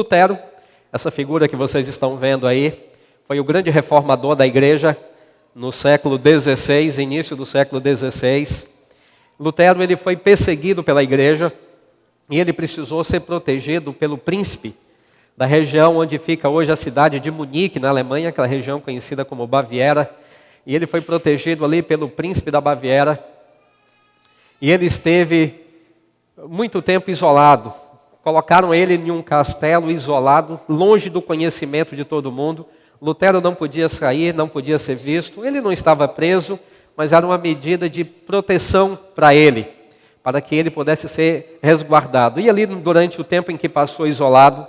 Lutero, essa figura que vocês estão vendo aí, foi o grande reformador da igreja no século XVI, início do século XVI. Lutero ele foi perseguido pela igreja e ele precisou ser protegido pelo príncipe da região onde fica hoje a cidade de Munique, na Alemanha, aquela região conhecida como Baviera. E ele foi protegido ali pelo príncipe da Baviera. E ele esteve muito tempo isolado. Colocaram ele em um castelo isolado, longe do conhecimento de todo mundo. Lutero não podia sair, não podia ser visto. Ele não estava preso, mas era uma medida de proteção para ele, para que ele pudesse ser resguardado. E ali, durante o tempo em que passou isolado,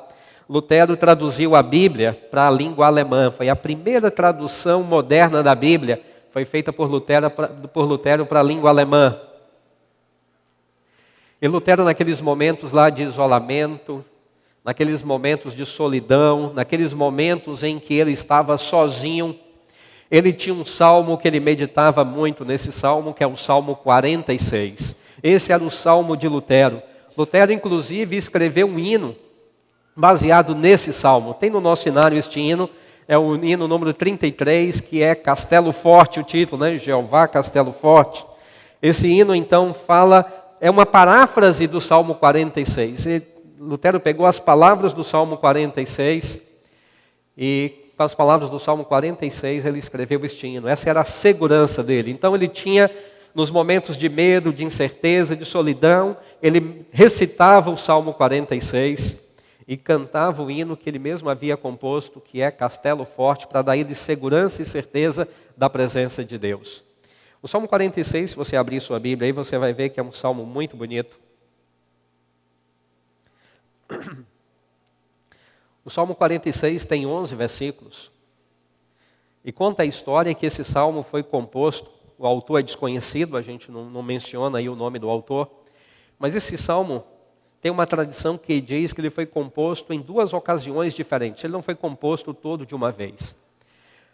Lutero traduziu a Bíblia para a língua alemã. Foi a primeira tradução moderna da Bíblia, foi feita por Lutero para a língua alemã. E Lutero, naqueles momentos lá de isolamento, naqueles momentos de solidão, naqueles momentos em que ele estava sozinho, ele tinha um salmo que ele meditava muito nesse salmo, que é o Salmo 46. Esse era o salmo de Lutero. Lutero, inclusive, escreveu um hino baseado nesse salmo. Tem no nosso cenário este hino, é o hino número 33, que é Castelo Forte, o título, né? Jeová, Castelo Forte. Esse hino, então, é uma paráfrase do Salmo 46. E Lutero pegou as palavras do Salmo 46 e, com as palavras do Salmo 46, ele escreveu este hino. Essa era a segurança dele. Então, ele tinha, nos momentos de medo, de incerteza, de solidão, ele recitava o Salmo 46 e cantava o hino que ele mesmo havia composto, que é Castelo Forte, para dar ele segurança e certeza da presença de Deus. O Salmo 46, se você abrir sua Bíblia, aí você vai ver que é um salmo muito bonito. O Salmo 46 tem 11 versículos. E conta a história que esse salmo foi composto, o autor é desconhecido, a gente não menciona aí o nome do autor, mas esse salmo tem uma tradição que diz que ele foi composto em 2 ocasiões diferentes. Ele não foi composto todo de uma vez.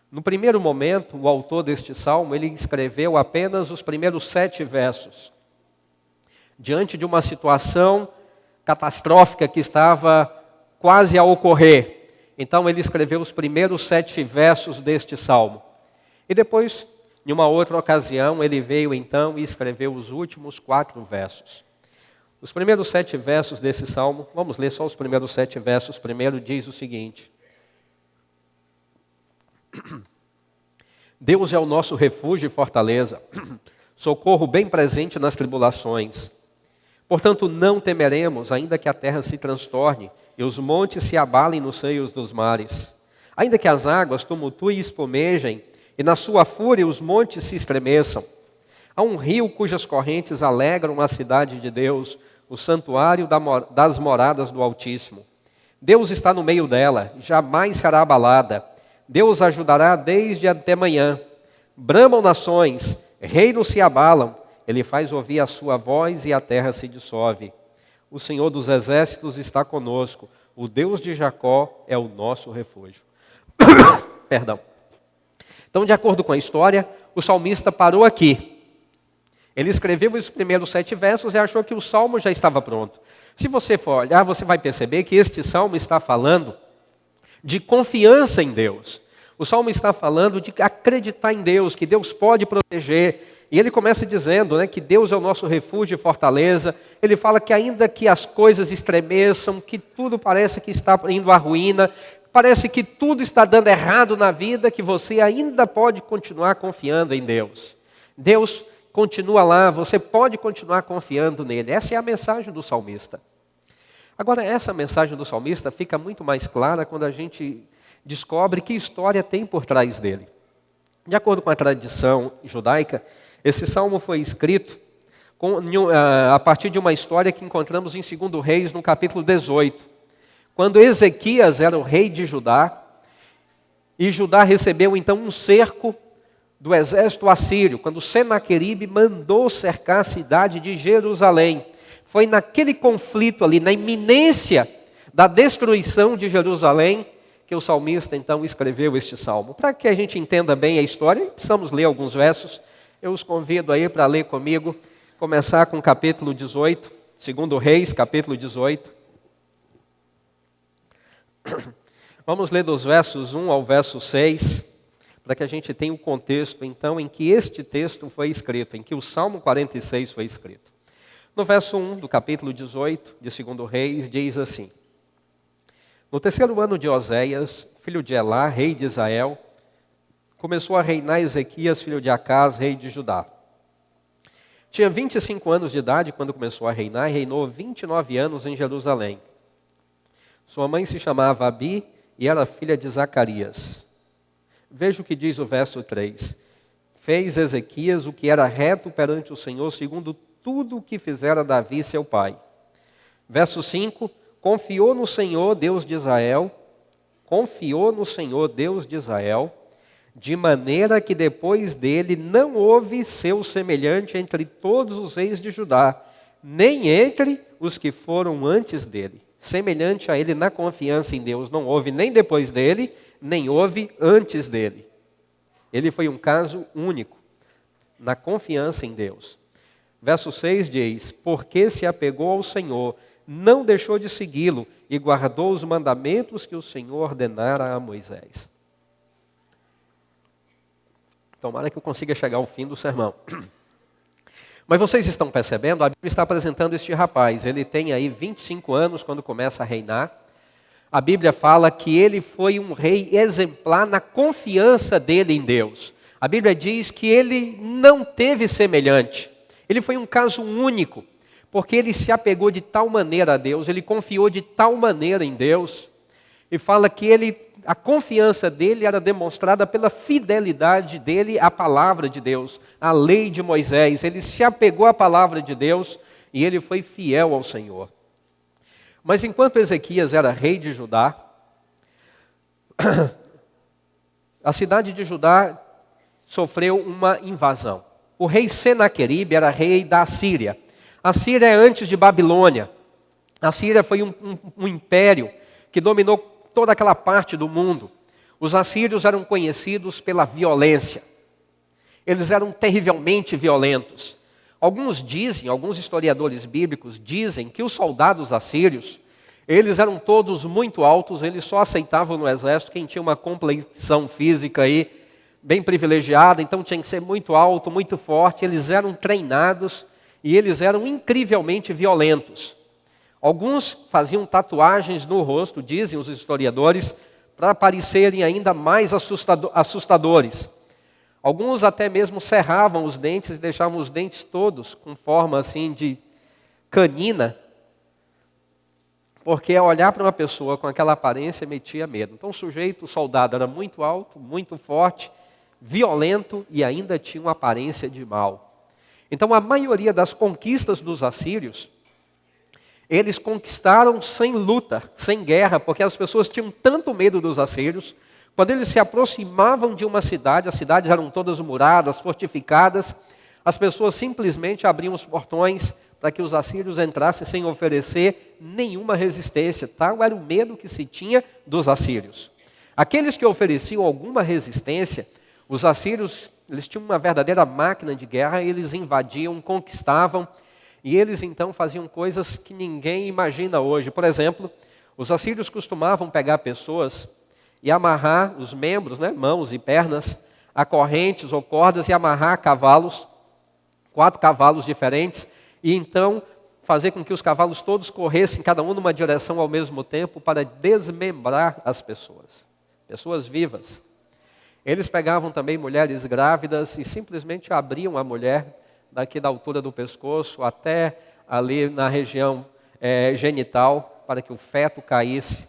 No primeiro momento, o autor deste salmo, ele escreveu apenas os primeiros 7 versos. Diante de uma situação catastrófica que estava quase a ocorrer. Então, ele escreveu os primeiros 7 versos deste salmo. E depois, em uma outra ocasião, ele veio então e escreveu os últimos 4 versos. Os primeiros 7 versos desse salmo, vamos ler só os primeiros 7 versos. Primeiro diz o seguinte: Deus é o nosso refúgio e fortaleza, socorro bem presente nas tribulações. Portanto, não temeremos, ainda que a terra se transtorne e os montes se abalem nos seios dos mares. Ainda que as águas tumultuem e espumejem, e na sua fúria os montes se estremeçam. Há um rio cujas correntes alegram a cidade de Deus, o santuário das moradas do Altíssimo. Deus está no meio dela, jamais será abalada. Deus ajudará desde até manhã. Bramam nações, reinos se abalam. Ele faz ouvir a sua voz e a terra se dissolve. O Senhor dos exércitos está conosco. O Deus de Jacó é o nosso refúgio. Perdão. Então, de acordo com a história, o salmista parou aqui. Ele escreveu os primeiros 7 versos e achou que o salmo já estava pronto. Se você for olhar, você vai perceber que este salmo está falando de confiança em Deus. O salmo está falando de acreditar em Deus, que Deus pode proteger. E ele começa dizendo, que Deus é o nosso refúgio e fortaleza. Ele fala que ainda que as coisas estremeçam, que tudo parece que está indo à ruína, parece que tudo está dando errado na vida, que você ainda pode continuar confiando em Deus. Deus continua lá, você pode continuar confiando nele. Essa é a mensagem do salmista. Agora, essa mensagem do salmista fica muito mais clara quando a gente descobre que história tem por trás dele. De acordo com a tradição judaica, esse salmo foi escrito a partir de uma história que encontramos em 2 Reis, no capítulo 18. Quando Ezequias era o rei de Judá, e Judá recebeu então um cerco do exército assírio, quando Senaqueribe mandou cercar a cidade de Jerusalém. Foi naquele conflito ali, na iminência da destruição de Jerusalém, que o salmista então escreveu este salmo. Para que a gente entenda bem a história, precisamos ler alguns versos. Eu os convido aí para ler comigo, começar com o capítulo 18, 2 Reis, capítulo 18. Vamos ler dos versos 1 ao verso 6, para que a gente tenha o contexto, então, em que este texto foi escrito, em que o Salmo 46 foi escrito. No verso 1 do capítulo 18 de 2 Reis, diz assim: No terceiro ano de Oséias, filho de Elá, rei de Israel, começou a reinar Ezequias, filho de Acás, rei de Judá. Tinha 25 anos de idade quando começou a reinar e reinou 29 anos em Jerusalém. Sua mãe se chamava Abi e era filha de Zacarias. Veja o que diz o verso 3. Fez Ezequias o que era reto perante o Senhor, segundo tudo o que fizera Davi, seu pai. Verso 5. Confiou no Senhor, Deus de Israel, de maneira que depois dele não houve seu semelhante entre todos os reis de Judá, nem entre os que foram antes dele. Semelhante a ele na confiança em Deus, não houve nem depois dele, nem houve antes dele. Ele foi um caso único, na confiança em Deus. Verso 6 diz: Porque se apegou ao Senhor, não deixou de segui-lo e guardou os mandamentos que o Senhor ordenara a Moisés. Tomara que eu consiga chegar ao fim do sermão. Mas vocês estão percebendo, a Bíblia está apresentando este rapaz. Ele tem aí 25 anos quando começa a reinar. A Bíblia fala que ele foi um rei exemplar na confiança dele em Deus. A Bíblia diz que ele não teve semelhante. Ele foi um caso único, porque ele se apegou de tal maneira a Deus, ele confiou de tal maneira em Deus, e fala que a confiança dele era demonstrada pela fidelidade dele à palavra de Deus, à lei de Moisés. Ele se apegou à palavra de Deus e ele foi fiel ao Senhor. Mas enquanto Ezequias era rei de Judá, a cidade de Judá sofreu uma invasão. O rei Senaqueribe era rei da Assíria. A Síria é antes de Babilônia. A Síria foi um império que dominou toda aquela parte do mundo. Os assírios eram conhecidos pela violência. Eles eram terrivelmente violentos. Alguns historiadores bíblicos dizem que os soldados assírios, eles eram todos muito altos, eles só aceitavam no exército quem tinha uma complexão física aí bem privilegiada, então tinha que ser muito alto, muito forte. Eles eram treinados e eles eram incrivelmente violentos. Alguns faziam tatuagens no rosto, dizem os historiadores, para parecerem ainda mais assustadores. Alguns até mesmo cerravam os dentes e deixavam os dentes todos com forma assim de canina, porque ao olhar para uma pessoa com aquela aparência metia medo. Então o soldado era muito alto, muito forte, violento e ainda tinha uma aparência de mal. Então a maioria das conquistas dos assírios, eles conquistaram sem luta, sem guerra, porque as pessoas tinham tanto medo dos assírios. Quando eles se aproximavam de uma cidade, as cidades eram todas muradas, fortificadas, as pessoas simplesmente abriam os portões para que os assírios entrassem sem oferecer nenhuma resistência. Tal era o medo que se tinha dos assírios. Aqueles que ofereciam alguma resistência, os assírios, eles tinham uma verdadeira máquina de guerra, eles invadiam, conquistavam, e eles então faziam coisas que ninguém imagina hoje. Por exemplo, os assírios costumavam pegar pessoas e amarrar os membros, mãos e pernas, a correntes ou cordas e amarrar a cavalos, 4 cavalos diferentes, e então fazer com que os cavalos todos corressem, cada um numa direção ao mesmo tempo, para desmembrar as pessoas vivas. Eles pegavam também mulheres grávidas e simplesmente abriam a mulher daqui da altura do pescoço até ali na região genital, para que o feto caísse.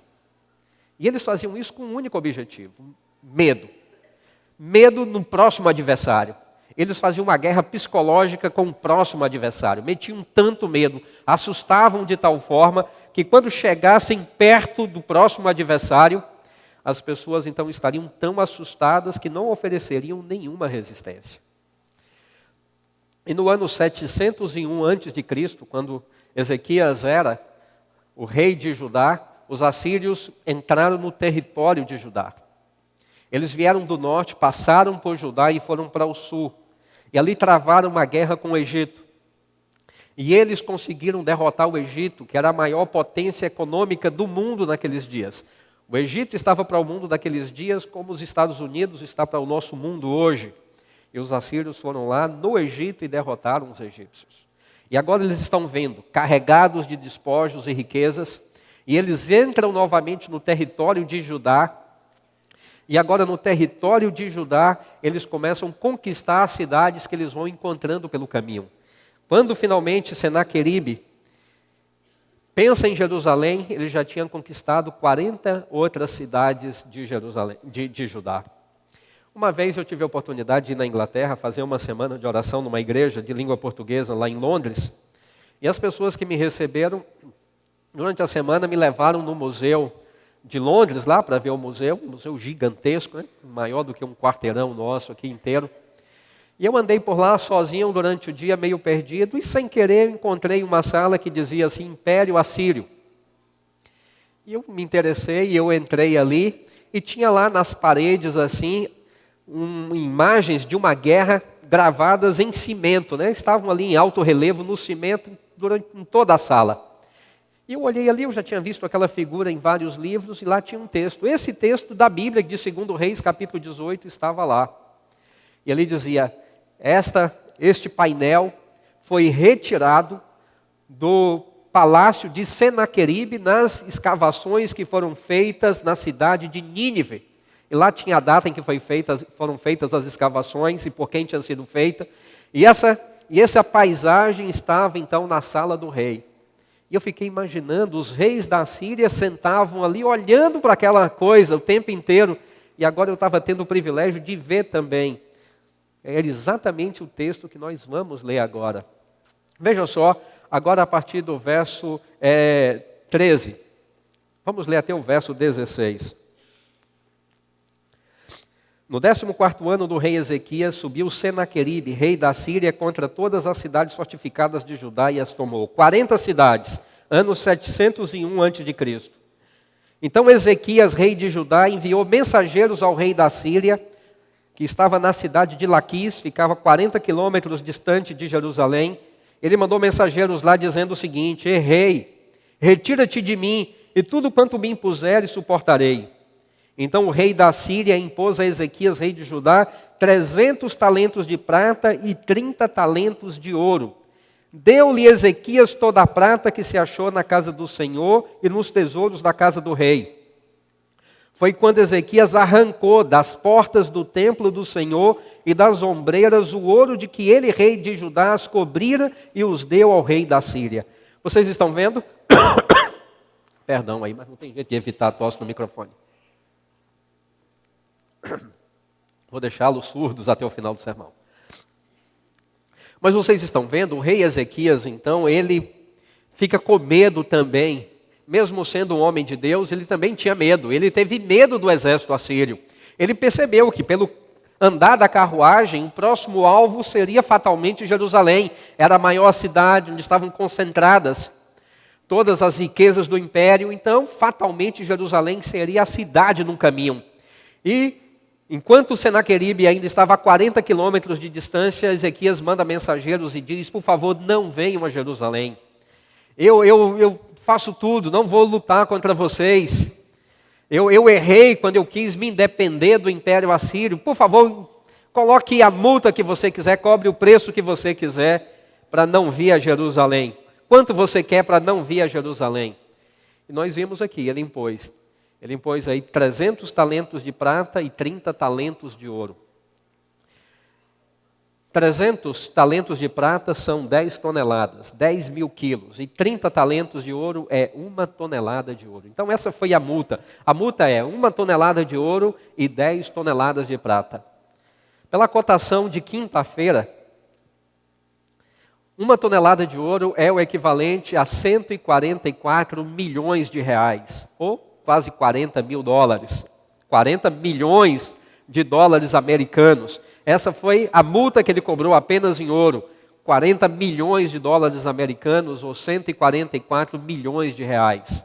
E eles faziam isso com um único objetivo: medo. Medo no próximo adversário. Eles faziam uma guerra psicológica com o próximo adversário. Metiam tanto medo, assustavam de tal forma que quando chegassem perto do próximo adversário, as pessoas então estariam tão assustadas que não ofereceriam nenhuma resistência. E no ano 701 a.C., quando Ezequias era o rei de Judá, os assírios entraram no território de Judá. Eles vieram do norte, passaram por Judá e foram para o sul. E ali travaram uma guerra com o Egito. E eles conseguiram derrotar o Egito, que era a maior potência econômica do mundo naqueles dias. O Egito estava para o mundo daqueles dias como os Estados Unidos está para o nosso mundo hoje. E os assírios foram lá no Egito e derrotaram os egípcios. E agora eles estão vendo, carregados de despojos e riquezas, e eles entram novamente no território de Judá. E agora no território de Judá, eles começam a conquistar as cidades que eles vão encontrando pelo caminho. Quando finalmente Senaqueribe pensa em Jerusalém, ele já tinha conquistado 40 outras cidades de Jerusalém, de Judá. Uma vez eu tive a oportunidade de ir na Inglaterra, fazer uma semana de oração numa igreja de língua portuguesa lá em Londres. E as pessoas que me receberam durante a semana me levaram no museu de Londres, lá para ver o museu, um museu gigantesco, né? Maior do que um quarteirão nosso aqui inteiro. E eu andei por lá sozinho durante o dia, meio perdido, e sem querer encontrei uma sala que dizia assim, Império Assírio. E eu me interessei, eu entrei ali, e tinha lá nas paredes assim, imagens de uma guerra gravadas em cimento, né? Estavam ali em alto relevo no cimento em toda a sala. E eu olhei ali, eu já tinha visto aquela figura em vários livros, e lá tinha um texto. Esse texto da Bíblia, de 2 Reis, capítulo 18, estava lá. E ali dizia, este painel foi retirado do palácio de Senaqueribe nas escavações que foram feitas na cidade de Nínive. E lá tinha a data em que foram feitas as escavações e por quem tinha sido feita. E essa paisagem estava então na sala do rei. E eu fiquei imaginando, os reis da Síria sentavam ali olhando para aquela coisa o tempo inteiro. E agora eu estava tendo o privilégio de ver também. É exatamente o texto que nós vamos ler agora. Veja só, agora a partir do verso 13. Vamos ler até o verso 16. No 14º ano do rei Ezequias, subiu Senaqueribe, rei da Síria, contra todas as cidades fortificadas de Judá e as tomou. 40 cidades, ano 701 a.C. Então Ezequias, rei de Judá, enviou mensageiros ao rei da Síria, que estava na cidade de Laquis, ficava 40 quilômetros distante de Jerusalém. Ele mandou mensageiros lá dizendo o seguinte, rei, retira-te de mim, e tudo quanto me impuseres suportarei. Então o rei da Síria impôs a Ezequias, rei de Judá, 300 talentos de prata e 30 talentos de ouro. Deu-lhe Ezequias toda a prata que se achou na casa do Senhor e nos tesouros da casa do rei. Foi quando Ezequias arrancou das portas do templo do Senhor e das ombreiras o ouro de que ele, rei de Judá, as cobrira e os deu ao rei da Síria. Vocês estão vendo? Perdão aí, mas não tem jeito de evitar a tosse no microfone. Vou deixá-los surdos até o final do sermão. Mas vocês estão vendo, o rei Ezequias, então, ele fica com medo também. Mesmo sendo um homem de Deus, ele também tinha medo. Ele teve medo do exército assírio. Ele percebeu que pelo andar da carruagem, o próximo alvo seria fatalmente Jerusalém. Era a maior cidade onde estavam concentradas todas as riquezas do império. Então, fatalmente, Jerusalém seria a cidade no caminho. E enquanto Senaqueribe ainda estava a 40 quilômetros de distância, Ezequias manda mensageiros e diz, por favor, não venham a Jerusalém. Eu faço tudo, não vou lutar contra vocês. Eu errei quando eu quis me independer do Império Assírio. Por favor, coloque a multa que você quiser, cobre o preço que você quiser para não vir a Jerusalém. Quanto você quer para não vir a Jerusalém? E nós vimos aqui, ele impôs aí 300 talentos de prata e 30 talentos de ouro. 300 talentos de prata são 10 toneladas, 10 mil quilos. E 30 talentos de ouro é 1 tonelada de ouro. Então essa foi a multa. A multa é 1 tonelada de ouro e 10 toneladas de prata. Pela cotação de quinta-feira, 1 tonelada de ouro é o equivalente a 144 milhões de reais. Ou quase 40 mil dólares. 40 milhões de dólares americanos. Essa foi a multa que ele cobrou apenas em ouro. 40 milhões de dólares americanos ou 144 milhões de reais.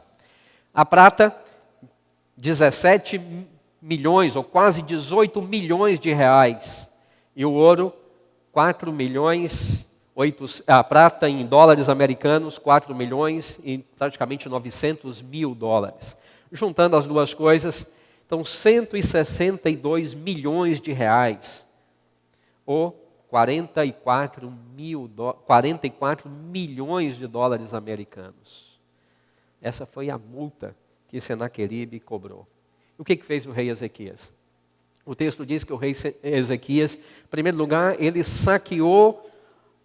A prata, 17 milhões ou quase 18 milhões de reais. E o ouro, 4 milhões, a prata em dólares americanos, 4 milhões e praticamente 900 mil dólares. Juntando as duas coisas, então 162 milhões de reais, ou 44 milhões de dólares americanos. Essa foi a multa que Senaqueribe cobrou. O que fez o rei Ezequias? O texto diz que o rei Ezequias, em primeiro lugar, ele saqueou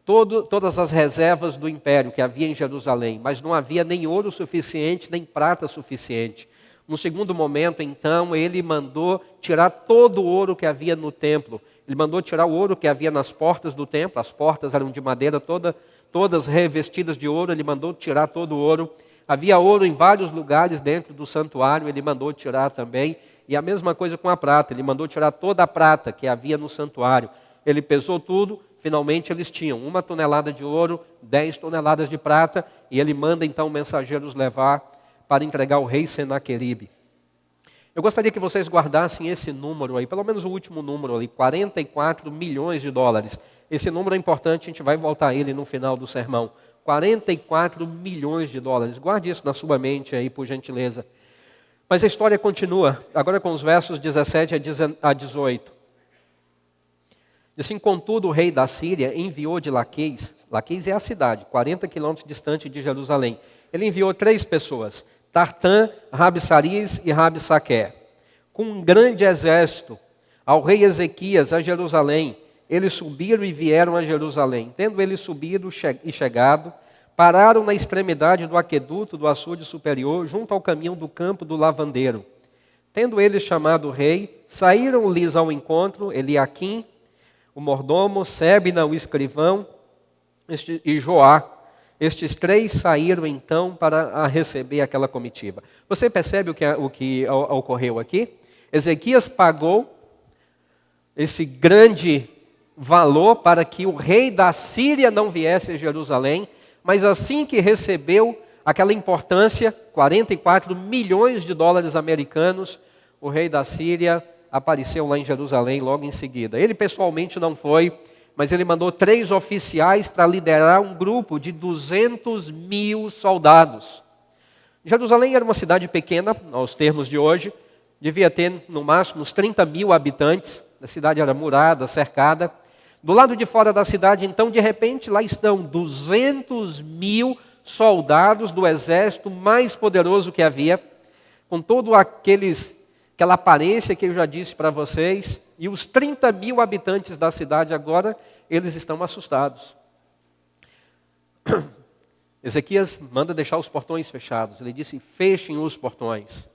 todas as reservas do império que havia em Jerusalém, mas não havia nem ouro suficiente, nem prata suficiente. No segundo momento, então, ele mandou tirar todo o ouro que havia no templo. Ele mandou tirar o ouro que havia nas portas do templo. As portas eram de madeira, todas revestidas de ouro. Ele mandou tirar todo o ouro. Havia ouro em vários lugares dentro do santuário. Ele mandou tirar também. E a mesma coisa com a prata. Ele mandou tirar toda a prata que havia no santuário. Ele pesou tudo. Finalmente eles tinham 1 tonelada de ouro, 10 toneladas de prata. E ele manda então mensageiros levar para entregar ao rei Senaqueribe. Eu gostaria que vocês guardassem esse número aí, pelo menos o último número ali, 44 milhões de dólares. Esse número é importante, a gente vai voltar a ele no final do sermão. 44 milhões de dólares. Guarde isso na sua mente aí, por gentileza. Mas a história continua, agora com os versos 17 a 18. Assim, contudo, o rei da Síria enviou de Laqueis é a cidade, 40 quilômetros distante de Jerusalém. Ele enviou 3 pessoas, Tartã, Rabsaris e Rabsaqué, com um grande exército, ao rei Ezequias a Jerusalém. Eles subiram e vieram a Jerusalém. Tendo eles subido e chegado, pararam na extremidade do aqueduto do açude superior, junto ao caminho do campo do lavandeiro. Tendo eles chamado o rei, saíram-lhes ao encontro Eliaquim, o mordomo, Sebna, o escrivão, e Joá. Estes 3 saíram então para receber aquela comitiva. Você percebe o que ocorreu aqui? Ezequias pagou esse grande valor para que o rei da Síria não viesse a Jerusalém, mas assim que recebeu aquela importância, 44 milhões de dólares americanos, o rei da Síria apareceu lá em Jerusalém logo em seguida. Ele pessoalmente não foi, mas ele mandou 3 oficiais para liderar um grupo de 200 mil soldados. Jerusalém era uma cidade pequena, aos termos de hoje, devia ter no máximo uns 30 mil habitantes. A cidade era murada, cercada. Do lado de fora da cidade, então, de repente, lá estão 200 mil soldados do exército mais poderoso que havia, com todo aquela aparência que eu já disse para vocês, e os 30 mil habitantes da cidade agora, eles estão assustados. Ezequias manda deixar os portões fechados. Ele disse, fechem os portões.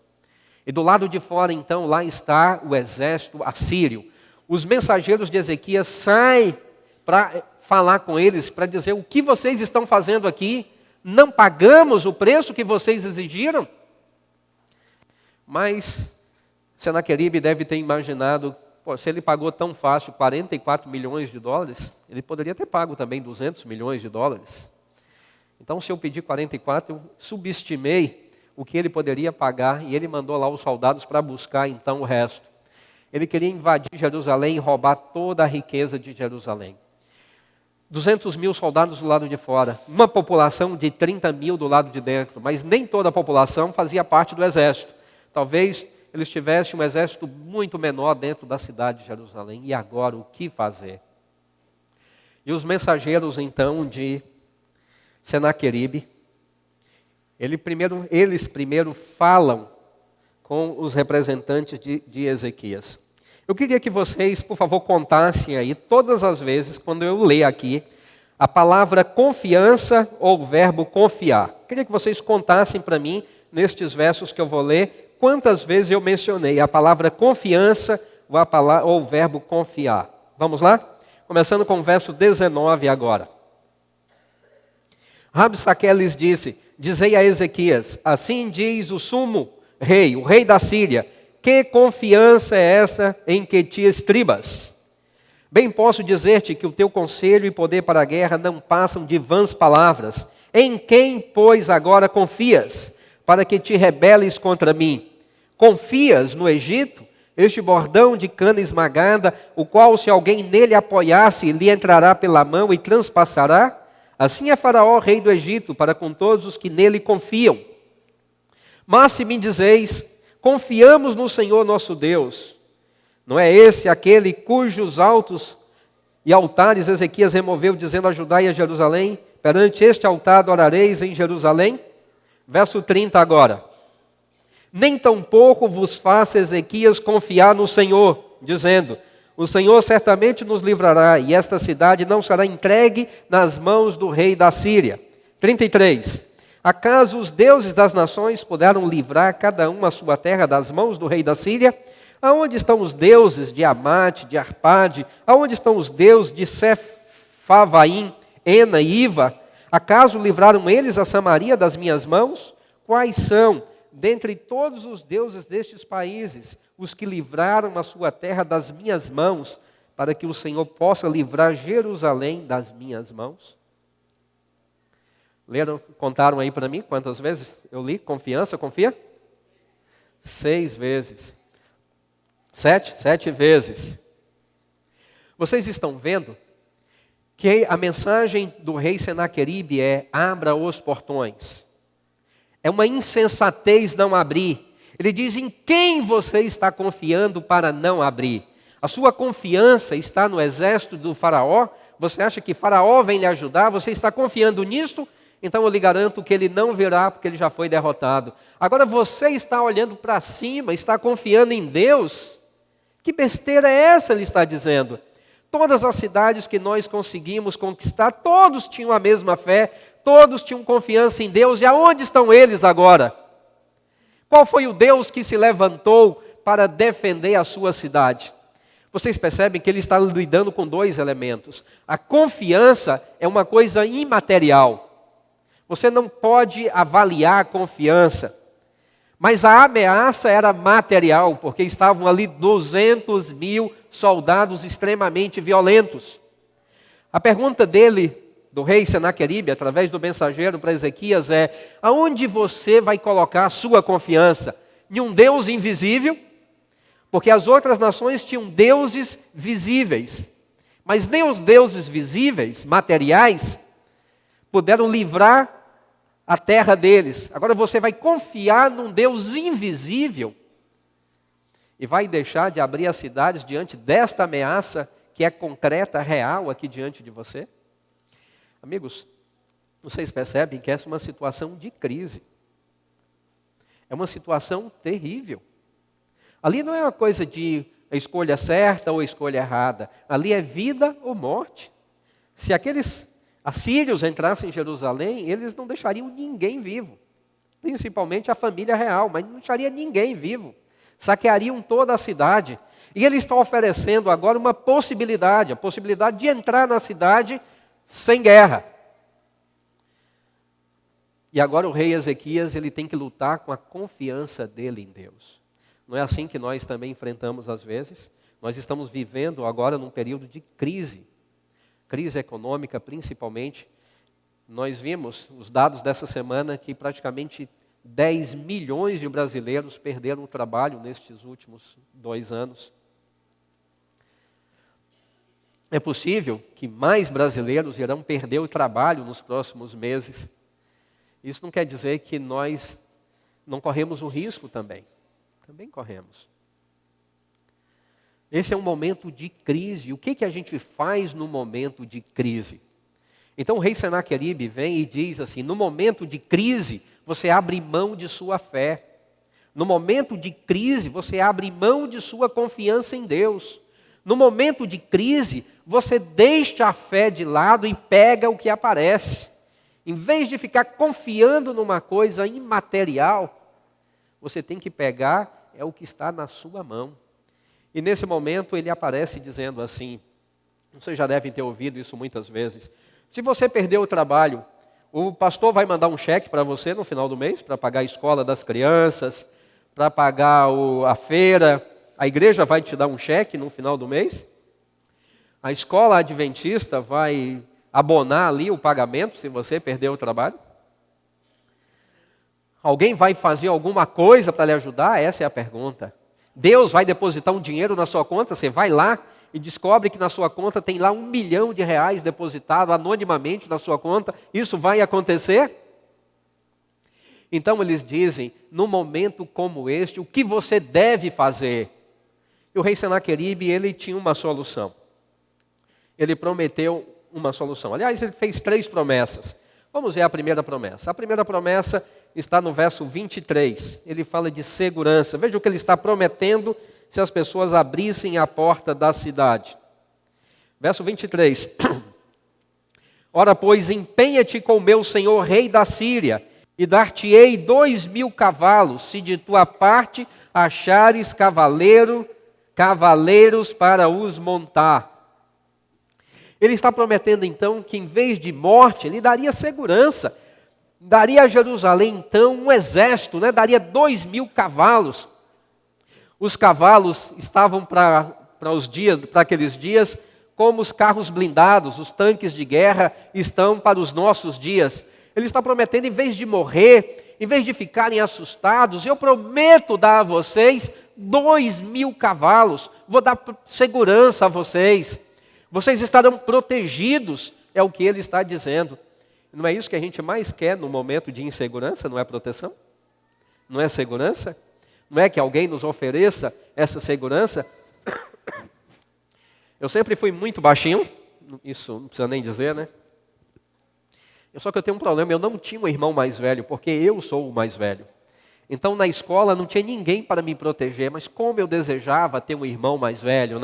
E do lado de fora, então, lá está o exército assírio. Os mensageiros de Ezequias saem para falar com eles, para dizer, o que vocês estão fazendo aqui? Não pagamos o preço que vocês exigiram? Mas Senaqueribe deve ter imaginado, se ele pagou tão fácil 44 milhões de dólares, ele poderia ter pago também 200 milhões de dólares. Então, se eu pedir 44, eu subestimei o que ele poderia pagar, e ele mandou lá os soldados para buscar então o resto. Ele queria invadir Jerusalém e roubar toda a riqueza de Jerusalém. 200 mil soldados do lado de fora, uma população de 30 mil do lado de dentro, mas nem toda a população fazia parte do exército. Talvez eles tivessem um exército muito menor dentro da cidade de Jerusalém. E agora, o que fazer? E os mensageiros, então, de Senaqueribe, eles primeiro falam com os representantes de Ezequias. Eu queria que vocês, por favor, contassem aí, todas as vezes, quando eu ler aqui, a palavra confiança ou o verbo confiar. Eu queria que vocês contassem para mim, nestes versos que eu vou ler, quantas vezes eu mencionei a palavra confiança ou o verbo confiar. Vamos lá? Começando com o verso 19 agora. Rabsaqué lhes disse, dizei a Ezequias, assim diz o sumo rei, o rei da Síria, que confiança é essa em que te estribas? Bem posso dizer-te que o teu conselho e poder para a guerra não passam de vãs palavras. Em quem, pois, agora confias, para que te rebeles contra mim? Confias no Egito, este bordão de cana esmagada, o qual, se alguém nele apoiasse, lhe entrará pela mão e transpassará? Assim é Faraó, rei do Egito, para com todos os que nele confiam. Mas se me dizeis, Confiamos no Senhor nosso Deus. Não é esse aquele cujos altos e altares Ezequias removeu, dizendo a Judá e a Jerusalém: perante este altar adorareis em Jerusalém? Verso 30 agora. Nem tampouco vos faça Ezequias confiar no Senhor, dizendo: o Senhor certamente nos livrará, e esta cidade não será entregue nas mãos do rei da Síria. 33. Acaso os deuses das nações puderam livrar cada um a sua terra das mãos do rei da Síria? Aonde estão os deuses de Amate, de Arpade? Aonde estão os deuses de Sefavaim, Ena e Iva? Acaso livraram eles a Samaria das minhas mãos? Quais são, dentre todos os deuses destes países, os que livraram a sua terra das minhas mãos, para que o Senhor possa livrar Jerusalém das minhas mãos? Leram, contaram aí para mim quantas vezes eu li? Confiança, confia? 6 vezes. 7 vezes. Vocês estão vendo que a mensagem do rei Senaqueribe é: abra os portões. É uma insensatez não abrir. Ele diz: em quem você está confiando para não abrir? A sua confiança está no exército do faraó? Você acha que faraó vem lhe ajudar? Você está confiando nisto? Então eu lhe garanto que ele não virá, porque ele já foi derrotado. Agora você está olhando para cima, está confiando em Deus? Que besteira é essa, ele está dizendo? Todas as cidades que nós conseguimos conquistar, todos tinham a mesma fé, todos tinham confiança em Deus. E aonde estão eles agora? Qual foi o Deus que se levantou para defender a sua cidade? Vocês percebem que ele está lidando com 2 elementos. A confiança é uma coisa imaterial. Você não pode avaliar a confiança. Mas a ameaça era material, porque estavam ali 200 mil soldados extremamente violentos. A pergunta dele, do rei Senaqueribe, através do mensageiro para Ezequias, é: aonde você vai colocar a sua confiança? Em um Deus invisível? Porque as outras nações tinham deuses visíveis, mas nem os deuses visíveis, materiais, puderam livrar a terra deles. Agora você vai confiar num Deus invisível e vai deixar de abrir as cidades diante desta ameaça que é concreta, real aqui diante de você? Amigos, vocês percebem que essa é uma situação de crise. É uma situação terrível. Ali não é uma coisa de escolha certa ou escolha errada. Ali é vida ou morte. Se aqueles assírios entrassem em Jerusalém, eles não deixariam ninguém vivo. Principalmente a família real, mas não deixaria ninguém vivo. Saqueariam toda a cidade. E ele está oferecendo agora uma possibilidade, a possibilidade de entrar na cidade sem guerra. E agora o rei Ezequias, ele tem que lutar com a confiança dele em Deus. Não é assim que nós também enfrentamos às vezes? Nós estamos vivendo agora num período de crise econômica principalmente. Nós vimos os dados dessa semana que praticamente 10 milhões de brasileiros perderam o trabalho nestes últimos 2 anos. É possível que mais brasileiros irão perder o trabalho nos próximos meses. Isso não quer dizer que nós não corremos um risco também. Também corremos. Esse é um momento de crise. O que a gente faz no momento de crise? Então o rei Senaqueribe vem e diz assim: no momento de crise, você abre mão de sua fé. No momento de crise, você abre mão de sua confiança em Deus. No momento de crise, você deixa a fé de lado e pega o que aparece. Em vez de ficar confiando numa coisa imaterial, você tem que pegar o que está na sua mão. E nesse momento ele aparece dizendo assim, vocês já devem ter ouvido isso muitas vezes: se você perdeu o trabalho, o pastor vai mandar um cheque para você no final do mês, para pagar a escola das crianças, para pagar a feira. A igreja vai te dar um cheque no final do mês. A escola adventista vai abonar ali o pagamento se você perdeu o trabalho. Alguém vai fazer alguma coisa para lhe ajudar? Essa é a pergunta. Deus vai depositar um dinheiro na sua conta? Você vai lá e descobre que na sua conta tem lá R$1 milhão depositado anonimamente na sua conta. Isso vai acontecer? Então eles dizem, num momento como este, o que você deve fazer? E o rei Senaqueribe, ele tinha uma solução. Ele prometeu uma solução. Aliás, ele fez 3 promessas. Vamos ver a primeira promessa. A primeira promessa está no verso 23. Ele fala de segurança. Veja o que ele está prometendo se as pessoas abrissem a porta da cidade. Verso 23. Ora, pois, empenha-te com o meu senhor rei da Síria, e dar-te-ei 2.000 cavalos, se de tua parte achares cavaleiros para os montar. Ele está prometendo então que em vez de morte, ele daria segurança. Daria a Jerusalém então um exército, daria 2.000 cavalos. Os cavalos estavam para aqueles dias como os carros blindados, os tanques de guerra estão para os nossos dias. Ele está prometendo, em vez de morrer, em vez de ficarem assustados, eu prometo dar a vocês 2.000 cavalos, vou dar segurança a vocês. Vocês estarão protegidos, é o que ele está dizendo. Não é isso que a gente mais quer no momento de insegurança? Não é proteção? Não é segurança? Não é que alguém nos ofereça essa segurança? Eu sempre fui muito baixinho, isso não precisa nem dizer, né? Só que eu tenho um problema, eu não tinha um irmão mais velho, porque eu sou o mais velho. Então na escola não tinha ninguém para me proteger, mas como eu desejava ter um irmão mais velho,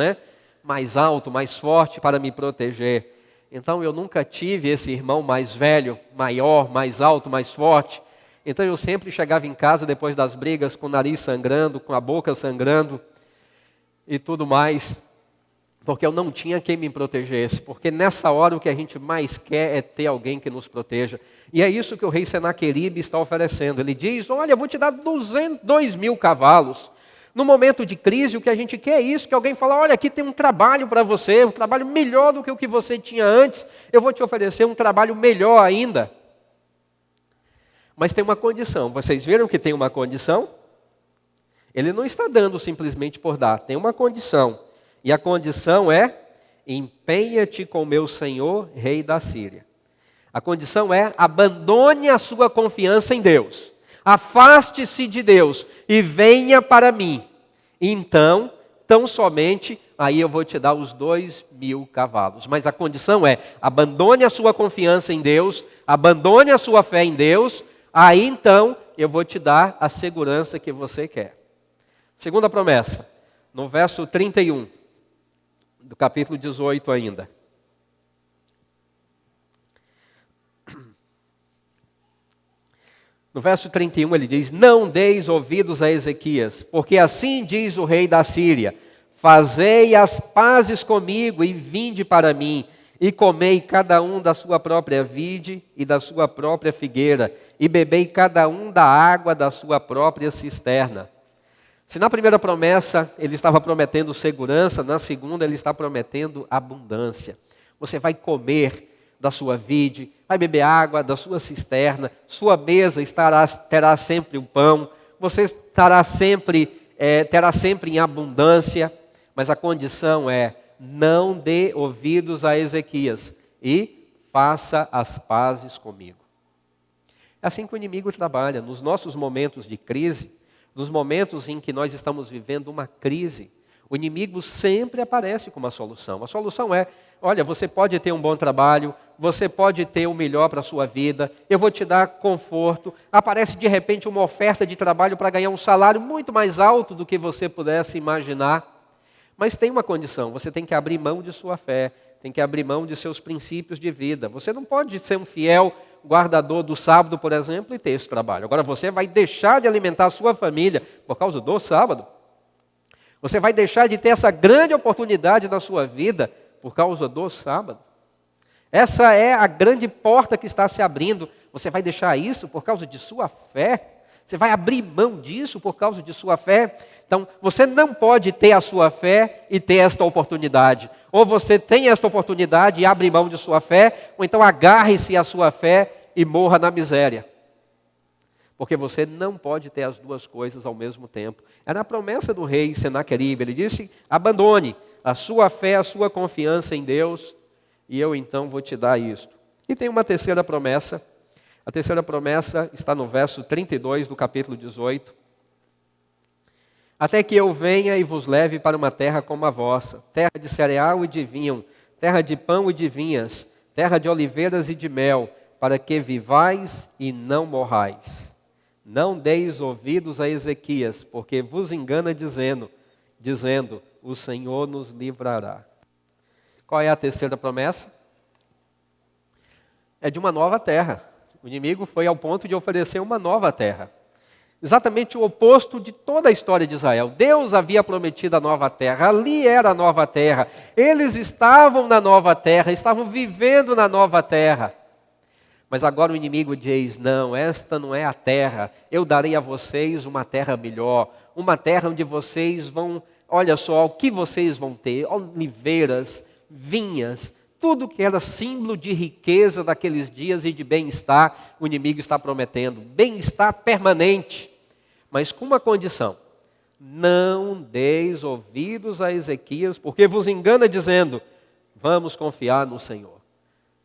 mais alto, mais forte para me proteger. Então eu nunca tive esse irmão mais velho, maior, mais alto, mais forte. Então eu sempre chegava em casa depois das brigas com o nariz sangrando, com a boca sangrando e tudo mais, porque eu não tinha quem me protegesse, porque nessa hora o que a gente mais quer é ter alguém que nos proteja. E é isso que o rei Senaqueribe está oferecendo. Ele diz, olha, eu vou te dar 2.000 cavalos. No momento de crise, o que a gente quer é isso, que alguém fala, olha, aqui tem um trabalho para você, um trabalho melhor do que o que você tinha antes, eu vou te oferecer um trabalho melhor ainda. Mas tem uma condição, vocês viram que tem uma condição? Ele não está dando simplesmente por dar, tem uma condição. E a condição é, empenha-te com meu senhor, rei da Síria. A condição é, abandone a sua confiança em Deus. Afaste-se de Deus e venha para mim. Então, tão somente, aí eu vou te dar os 2.000 cavalos. Mas a condição é, abandone a sua confiança em Deus, abandone a sua fé em Deus, aí então eu vou te dar a segurança que você quer. Segunda promessa, no verso 31. Do capítulo 18 ainda. No verso 31 ele diz, não deis ouvidos a Ezequias, porque assim diz o rei da Síria, fazei as pazes comigo e vinde para mim, e comei cada um da sua própria vide e da sua própria figueira, e bebei cada um da água da sua própria cisterna. Se na primeira promessa ele estava prometendo segurança, na segunda ele está prometendo abundância. Você vai comer da sua vide, vai beber água da sua cisterna, sua mesa terá sempre o pão, você terá sempre em abundância, mas a condição é, não dê ouvidos a Ezequias e faça as pazes comigo. É assim que o inimigo trabalha, nos nossos momentos de crise, nos momentos em que nós estamos vivendo uma crise, o inimigo sempre aparece com uma solução. A solução é, olha, você pode ter um bom trabalho, você pode ter o melhor para a sua vida, eu vou te dar conforto. Aparece de repente uma oferta de trabalho para ganhar um salário muito mais alto do que você pudesse imaginar. Mas tem uma condição, você tem que abrir mão de sua fé, tem que abrir mão de seus princípios de vida. Você não pode ser um fiel guardador do sábado, por exemplo, e ter esse trabalho. Agora você vai deixar de alimentar a sua família por causa do sábado. Você vai deixar de ter essa grande oportunidade na sua vida por causa do sábado. Essa é a grande porta que está se abrindo. Você vai deixar isso por causa de sua fé? Você vai abrir mão disso por causa de sua fé? Então, você não pode ter a sua fé e ter esta oportunidade. Ou você tem esta oportunidade e abre mão de sua fé, ou então agarre-se à sua fé e morra na miséria. Porque você não pode ter as duas coisas ao mesmo tempo. Era a promessa do rei Senaqueribe. Ele disse, abandone a sua fé, a sua confiança em Deus, e eu então vou te dar isto. E tem uma terceira promessa. A terceira promessa está no verso 32 do capítulo 18. Até que eu venha e vos leve para uma terra como a vossa, terra de cereal e de vinho, terra de pão e de vinhas, terra de oliveiras e de mel, para que vivais e não morrais. Não deis ouvidos a Ezequias, porque vos engana dizendo, o Senhor nos livrará. Qual é a terceira promessa? É de uma nova terra. O inimigo foi ao ponto de oferecer uma nova terra. Exatamente o oposto de toda a história de Israel. Deus havia prometido a nova terra, ali era a nova terra. Eles estavam na nova terra, estavam vivendo na nova terra. Mas agora o inimigo diz, não, esta não é a terra. Eu darei a vocês uma terra melhor, uma terra onde vocês vão, olha só, o que vocês vão ter, oliveiras, vinhas, tudo que era símbolo de riqueza daqueles dias e de bem-estar, o inimigo está prometendo, bem-estar permanente. Mas com uma condição, não deis ouvidos a Ezequias, porque vos engana dizendo, vamos confiar no Senhor.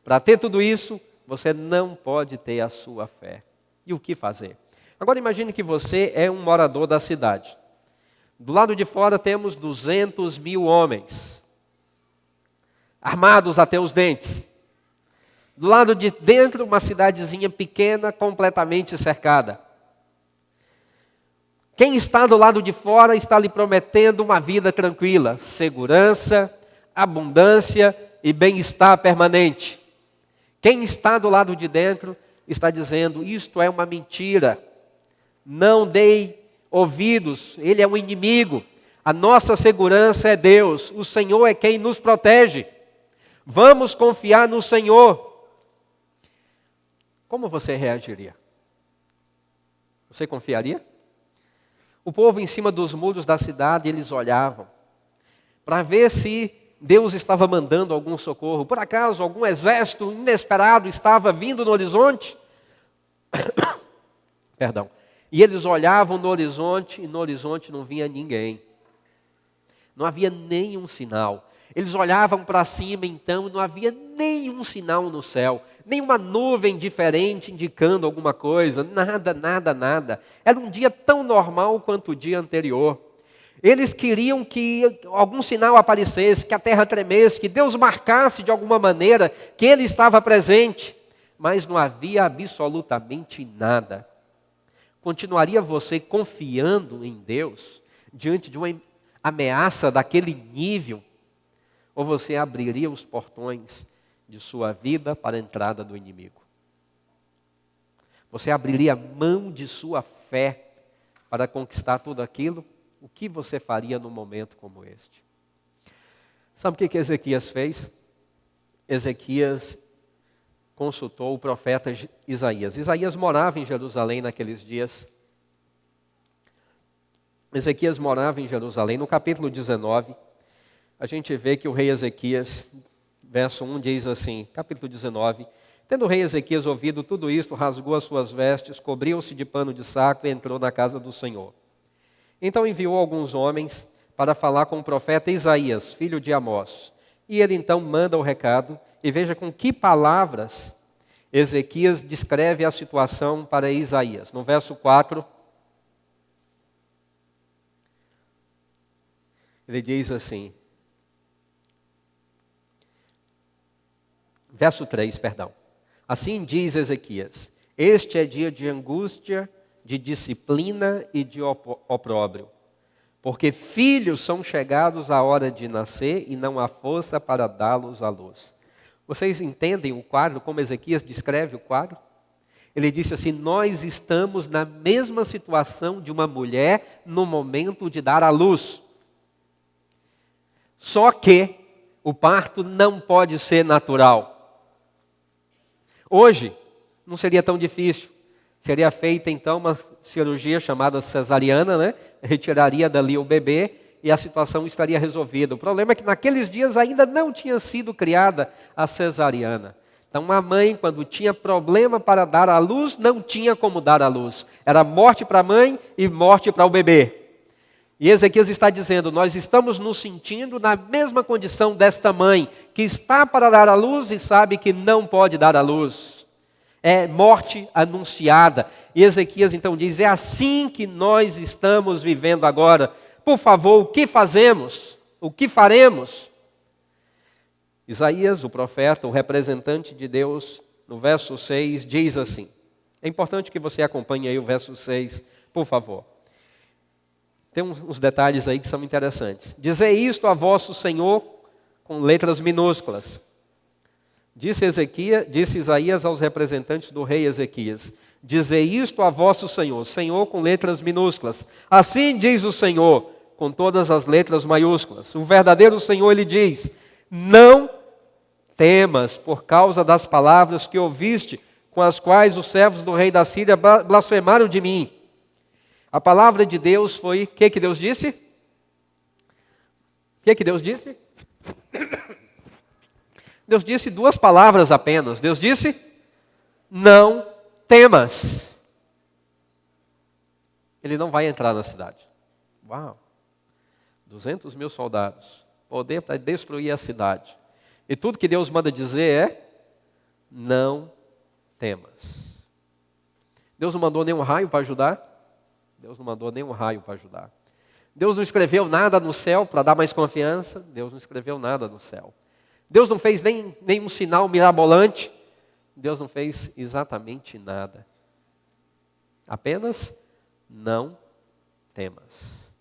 Para ter tudo isso, você não pode ter a sua fé. E o que fazer? Agora imagine que você é um morador da cidade. Do lado de fora temos 200 mil homens, armados até os dentes. Do lado de dentro, uma cidadezinha pequena, completamente cercada. Quem está do lado de fora está lhe prometendo uma vida tranquila, segurança, abundância e bem-estar permanente. Quem está do lado de dentro está dizendo, isto é uma mentira. Não dei ouvidos, ele é um inimigo. A nossa segurança é Deus, o Senhor é quem nos protege. Vamos confiar no Senhor. Como você reagiria? Você confiaria? O povo em cima dos muros da cidade, eles olhavam para ver se Deus estava mandando algum socorro. Por acaso, algum exército inesperado estava vindo no horizonte? Perdão. E eles olhavam no horizonte e no horizonte não vinha ninguém. Não havia nenhum sinal. Eles olhavam para cima então e não havia nenhum sinal no céu. Nenhuma nuvem diferente indicando alguma coisa. Nada, nada, nada. Era um dia tão normal quanto o dia anterior. Eles queriam que algum sinal aparecesse, que a terra tremesse, que Deus marcasse de alguma maneira que Ele estava presente. Mas não havia absolutamente nada. Continuaria você confiando em Deus diante de uma ameaça daquele nível? Ou você abriria os portões de sua vida para a entrada do inimigo? Você abriria mão de sua fé para conquistar tudo aquilo? O que você faria num momento como este? Sabe o que Ezequias fez? Ezequias consultou o profeta Isaías. Isaías morava em Jerusalém naqueles dias. Ezequias morava em Jerusalém. No capítulo 19, a gente vê que o rei Ezequias, verso 1 diz assim, capítulo 19, tendo o rei Ezequias ouvido tudo isto, rasgou as suas vestes, cobriu-se de pano de saco e entrou na casa do Senhor. Então enviou alguns homens para falar com o profeta Isaías, filho de Amós. E ele então manda o recado, e veja com que palavras Ezequias descreve a situação para Isaías. No verso 4, ele diz assim, verso 3, perdão. Assim diz Ezequias, este é dia de angústia, de disciplina e de opróbrio, porque filhos são chegados à hora de nascer e não há força para dá-los à luz. Vocês entendem o quadro, como Ezequias descreve o quadro? Ele disse assim, nós estamos na mesma situação de uma mulher no momento de dar à luz. Só que o parto não pode ser natural. Hoje, não seria tão difícil. Seria feita então uma cirurgia chamada cesariana, né? Retiraria dali o bebê e a situação estaria resolvida. O problema é que naqueles dias ainda não tinha sido criada a cesariana. Então a mãe, quando tinha problema para dar à luz, não tinha como dar à luz. Era morte para a mãe e morte para o bebê. E Ezequias está dizendo, nós estamos nos sentindo na mesma condição desta mãe, que está para dar à luz e sabe que não pode dar à luz. é morte anunciada. E Ezequias então diz, é assim que nós estamos vivendo agora. Por favor, o que fazemos? O que faremos? Isaías, o profeta, o representante de Deus, no verso 6, diz assim. É importante que você acompanhe aí o verso 6, por favor. Tem uns detalhes aí que são interessantes. Dizei isto a vosso Senhor, com letras minúsculas. Disse Isaías aos representantes do rei Ezequias. Dizei isto a vosso Senhor, Senhor com letras minúsculas. Assim diz o Senhor, com todas as letras maiúsculas. O verdadeiro Senhor, ele diz, não temas por causa das palavras que ouviste, com as quais os servos do rei da Síria blasfemaram de mim. A palavra de Deus foi, o que Deus disse? O que Deus disse? Deus disse duas palavras apenas. Deus disse, não temas. Ele não vai entrar na cidade. Uau! 200 mil soldados. Poder para destruir a cidade. E tudo que Deus manda dizer é, não temas. Deus não mandou nenhum raio para ajudar? Deus não mandou nenhum raio para ajudar. Deus não escreveu nada no céu para dar mais confiança? Deus não escreveu nada no céu. Deus não fez nenhum sinal mirabolante? Deus não fez exatamente nada. Apenas não temas.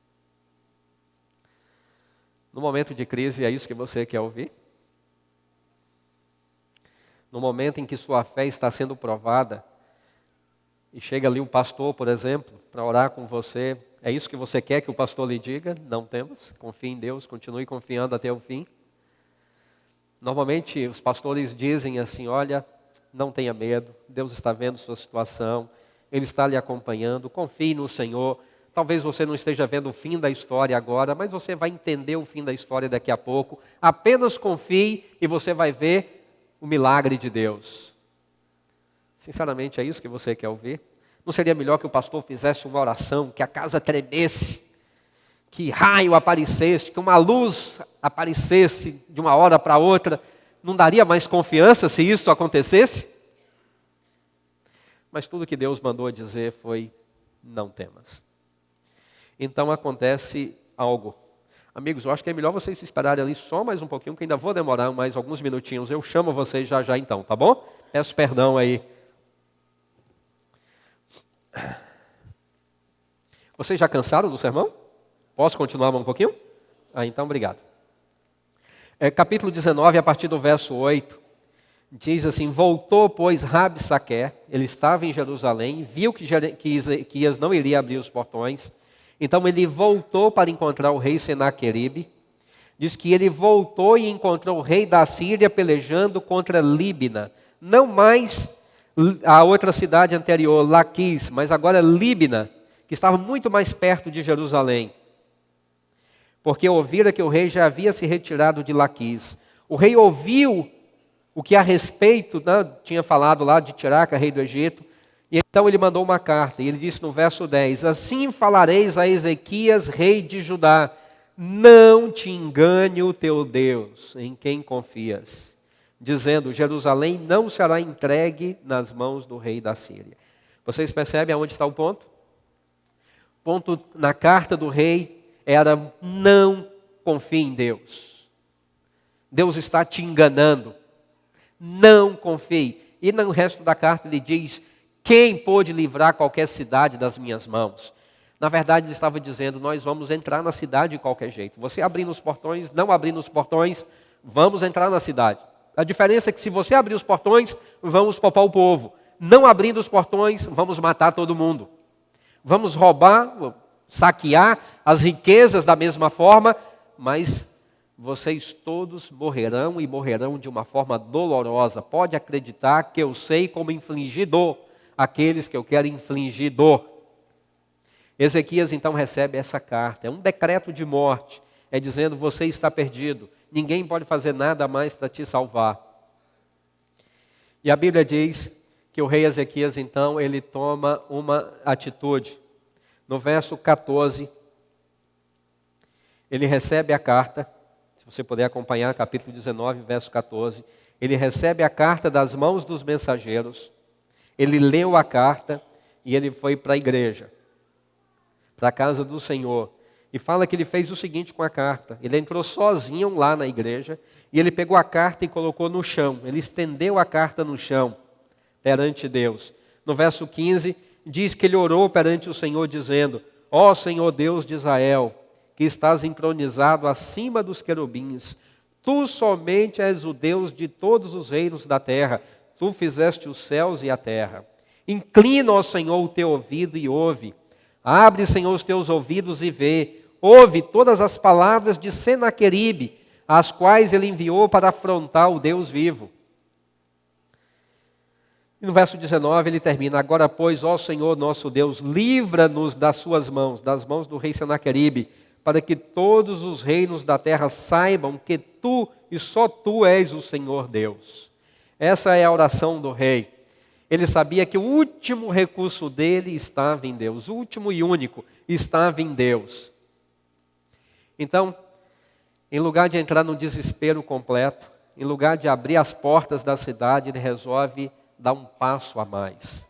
No momento de crise, é isso que você quer ouvir? No momento em que sua fé está sendo provada, e chega ali o pastor, por exemplo, para orar com você, é isso que você quer que o pastor lhe diga? Não temas, confie em Deus, continue confiando até o fim. Normalmente os pastores dizem assim, olha, não tenha medo, Deus está vendo sua situação, Ele está lhe acompanhando, confie no Senhor. Talvez você não esteja vendo o fim da história agora, mas você vai entender o fim da história daqui a pouco. Apenas confie e você vai ver o milagre de Deus. Sinceramente, é isso que você quer ouvir? Não seria melhor que o pastor fizesse uma oração, que a casa tremesse, que raio aparecesse, que uma luz aparecesse de uma hora para outra? Não daria mais confiança se isso acontecesse? Mas tudo que Deus mandou dizer foi, não temas. Então acontece algo. Amigos, eu acho que é melhor vocês esperarem ali só mais um pouquinho, que ainda vou demorar mais alguns minutinhos. Eu chamo vocês já então, tá bom? Peço perdão aí. Vocês já cansaram do sermão? Posso continuar mais um pouquinho? Então, obrigado. Capítulo 19, a partir do verso 8, diz assim, voltou, pois, Rabsaque, ele estava em Jerusalém, viu que Ezequias não iria abrir os portões, então ele voltou para encontrar o rei Senaqueribe. Diz que ele voltou e encontrou o rei da Síria pelejando contra Líbina, não mais a outra cidade anterior, Laquis, mas agora Líbina, que estava muito mais perto de Jerusalém. Porque ouvira que o rei já havia se retirado de Laquis. O rei ouviu o que a respeito, né, tinha falado lá de Tiraca, rei do Egito, e então ele mandou uma carta, e ele disse no verso 10, assim falareis a Ezequias, rei de Judá, não te engane o teu Deus, em quem confias, dizendo, Jerusalém não será entregue nas mãos do rei da Síria. Vocês percebem aonde está o ponto? O ponto na carta do rei era, não confie em Deus. Deus está te enganando. Não confie. E no resto da carta ele diz, quem pôde livrar qualquer cidade das minhas mãos? Na verdade ele estava dizendo, nós vamos entrar na cidade de qualquer jeito. Você abrindo os portões, não abrindo os portões, vamos entrar na cidade. A diferença é que se você abrir os portões, vamos poupar o povo. Não abrindo os portões, vamos matar todo mundo. Vamos roubar, saquear as riquezas da mesma forma, mas vocês todos morrerão e morrerão de uma forma dolorosa. Pode acreditar que eu sei como infligir dor àqueles que eu quero infligir dor. Ezequias então recebe essa carta, é um decreto de morte, é dizendo, você está perdido, ninguém pode fazer nada mais para te salvar. E a Bíblia diz que o rei Ezequias então, ele toma uma atitude. No verso 14, ele recebe a carta, se você puder acompanhar, capítulo 19, verso 14, ele recebe a carta das mãos dos mensageiros, Ele leu a carta e ele foi para a igreja, para a casa do Senhor. E fala que ele fez o seguinte com a carta. Ele entrou sozinho lá na igreja e ele pegou a carta e colocou no chão. Ele estendeu a carta no chão perante Deus. No verso 15, diz que ele orou perante o Senhor dizendo: ó Senhor Deus de Israel, que estás entronizado acima dos querubins, tu somente és o Deus de todos os reinos da terra. Tu fizeste os céus e a terra. Inclina, ó Senhor, o teu ouvido e ouve. Abre, Senhor, os teus ouvidos e vê. Ouve todas as palavras de Senaqueribe, as quais ele enviou para afrontar o Deus vivo. E no verso 19 ele termina: agora, pois, ó Senhor nosso Deus, livra-nos das suas mãos, das mãos do rei Senaqueribe, para que todos os reinos da terra saibam que tu e só tu és o Senhor Deus. Essa é a oração do rei. Ele sabia que o último recurso dele estava em Deus. O último e único estava em Deus. Então, em lugar de entrar no desespero completo, em lugar de abrir as portas da cidade, ele resolve dar um passo a mais.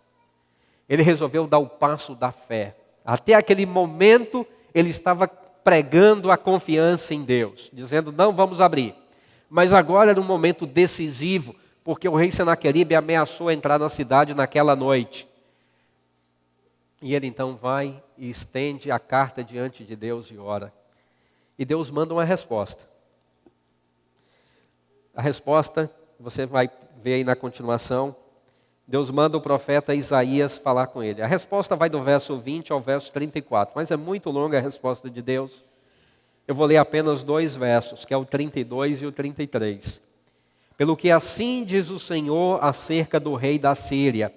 Ele resolveu dar o passo da fé. Até aquele momento, ele estava pregando a confiança em Deus, dizendo: não vamos abrir. Mas agora era um momento decisivo, porque o rei Senaqueribe ameaçou entrar na cidade naquela noite. E ele então vai e estende a carta diante de Deus e ora. E Deus manda uma resposta. A resposta, você vai ver aí na continuação, Deus manda o profeta Isaías falar com ele. A resposta vai do verso 20 ao verso 34, mas é muito longa a resposta de Deus. Eu vou ler apenas 2 versos, que é o 32 e o 33. Pelo que assim diz o Senhor acerca do rei da Síria: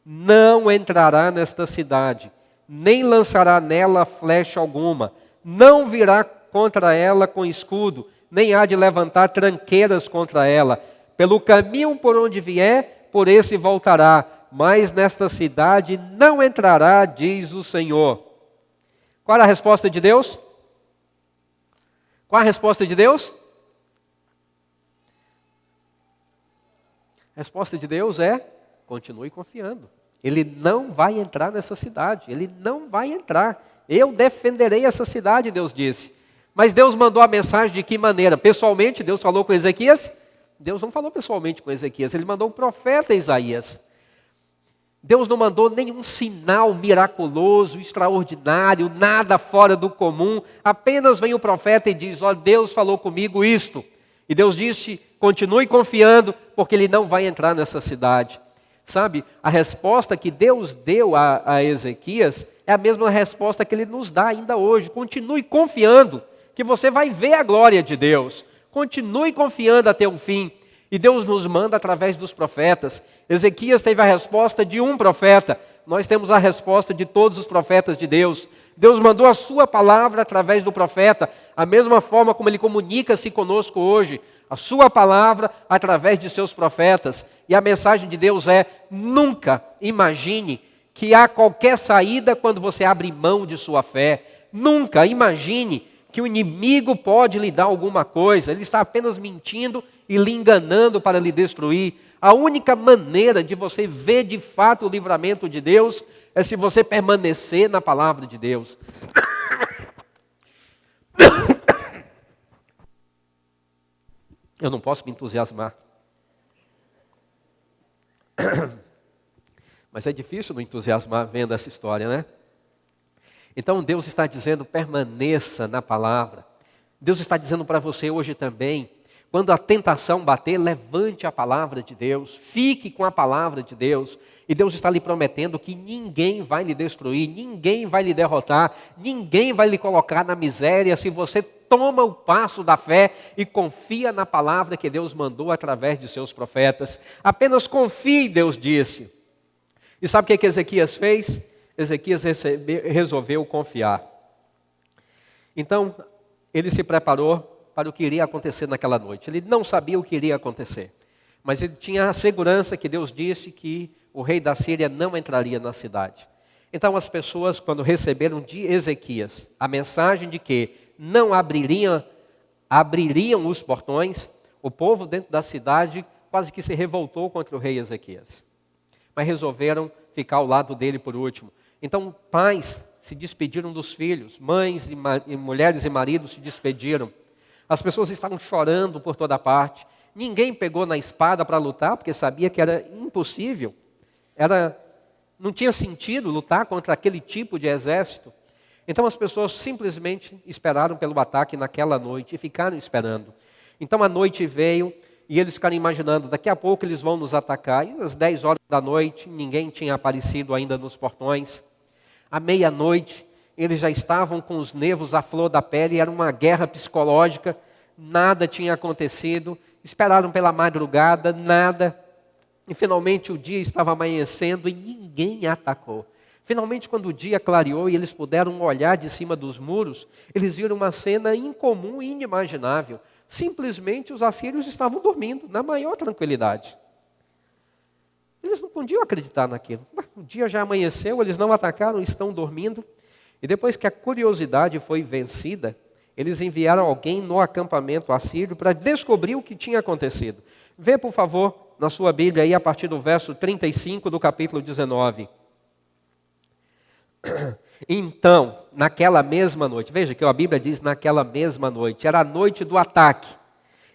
não entrará nesta cidade, nem lançará nela flecha alguma, não virá contra ela com escudo, nem há de levantar tranqueiras contra ela. Pelo caminho por onde vier, por esse voltará, mas nesta cidade não entrará, diz o Senhor. Qual era a resposta de Deus? Qual a resposta de Deus? A resposta de Deus é: continue confiando. Ele não vai entrar nessa cidade. Ele não vai entrar. Eu defenderei essa cidade, Deus disse. Mas Deus mandou a mensagem de que maneira? Pessoalmente, Deus falou com Ezequias? Deus não falou pessoalmente com Ezequias. Ele mandou o profeta Isaías. Deus não mandou nenhum sinal miraculoso, extraordinário, nada fora do comum. Apenas vem o profeta e diz: ó, Deus falou comigo isto. E Deus disse: continue confiando, porque ele não vai entrar nessa cidade. Sabe, a resposta que Deus deu a Ezequias é a mesma resposta que ele nos dá ainda hoje. Continue confiando, que você vai ver a glória de Deus. Continue confiando até o fim. E Deus nos manda através dos profetas. Ezequias teve a resposta de um profeta. Nós temos a resposta de todos os profetas de Deus. Deus mandou a sua palavra através do profeta, a mesma forma como ele comunica-se conosco hoje. A sua palavra através de seus profetas. E a mensagem de Deus é: nunca imagine que há qualquer saída quando você abre mão de sua fé. Nunca imagine que o inimigo pode lhe dar alguma coisa. Ele está apenas mentindo e lhe enganando para lhe destruir. A única maneira de você ver de fato o livramento de Deus é se você permanecer na palavra de Deus. Eu não posso me entusiasmar. Mas é difícil não entusiasmar vendo essa história, né? Então Deus está dizendo: permaneça na palavra. Deus está dizendo para você hoje também: quando a tentação bater, levante a palavra de Deus, fique com a palavra de Deus. E Deus está lhe prometendo que ninguém vai lhe destruir, ninguém vai lhe derrotar, ninguém vai lhe colocar na miséria se você toma o passo da fé e confia na palavra que Deus mandou através de seus profetas. Apenas confie, Deus disse. E sabe o que Ezequias fez? Ezequias resolveu confiar. Então, ele se preparou para o que iria acontecer naquela noite. Ele não sabia o que iria acontecer, mas ele tinha a segurança que Deus disse que o rei da Síria não entraria na cidade. Então as pessoas, quando receberam de Ezequias a mensagem de que não abririam os portões, o povo dentro da cidade quase que se revoltou contra o rei Ezequias. mas resolveram ficar ao lado dele por último. Então, pais se despediram dos filhos, mães e mulheres e maridos se despediram. As pessoas estavam chorando por toda parte. Ninguém pegou na espada para lutar, porque sabia que era impossível. Não tinha sentido lutar contra aquele tipo de exército. Então as pessoas simplesmente esperaram pelo ataque naquela noite e ficaram esperando. Então a noite veio e eles ficaram imaginando, daqui a pouco eles vão nos atacar. E às 10 horas da noite, ninguém tinha aparecido ainda nos portões. À meia-noite, eles já estavam com os nervos à flor da pele, era uma guerra psicológica, nada tinha acontecido. Esperaram pela madrugada, nada. E finalmente o dia estava amanhecendo e ninguém atacou. Finalmente, quando o dia clareou e eles puderam olhar de cima dos muros, eles viram uma cena incomum e inimaginável. Simplesmente os assírios estavam dormindo, na maior tranquilidade. Eles não podiam acreditar naquilo. O dia já amanheceu, eles não atacaram, estão dormindo. E depois que a curiosidade foi vencida, eles enviaram alguém no acampamento assírio para descobrir o que tinha acontecido. Vê, por favor, na sua Bíblia aí, a partir do verso 35 do capítulo 19. Então, naquela mesma noite, veja que a Bíblia diz naquela mesma noite, era a noite do ataque.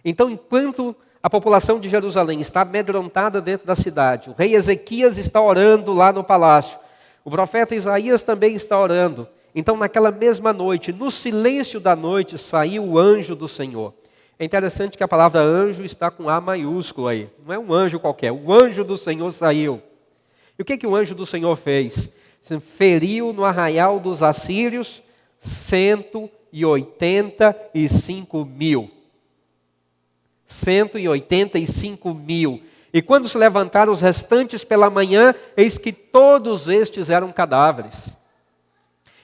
Então, enquanto a população de Jerusalém está amedrontada dentro da cidade, o rei Ezequias está orando lá no palácio, o profeta Isaías também está orando. Então, naquela mesma noite, no silêncio da noite, saiu o anjo do Senhor. É interessante que a palavra anjo está com A maiúsculo aí. Não é um anjo qualquer, o anjo do Senhor saiu. E o que o anjo do Senhor fez? Feriu no arraial dos assírios 185 mil. 185 mil. E quando se levantaram os restantes pela manhã, eis que todos estes eram cadáveres.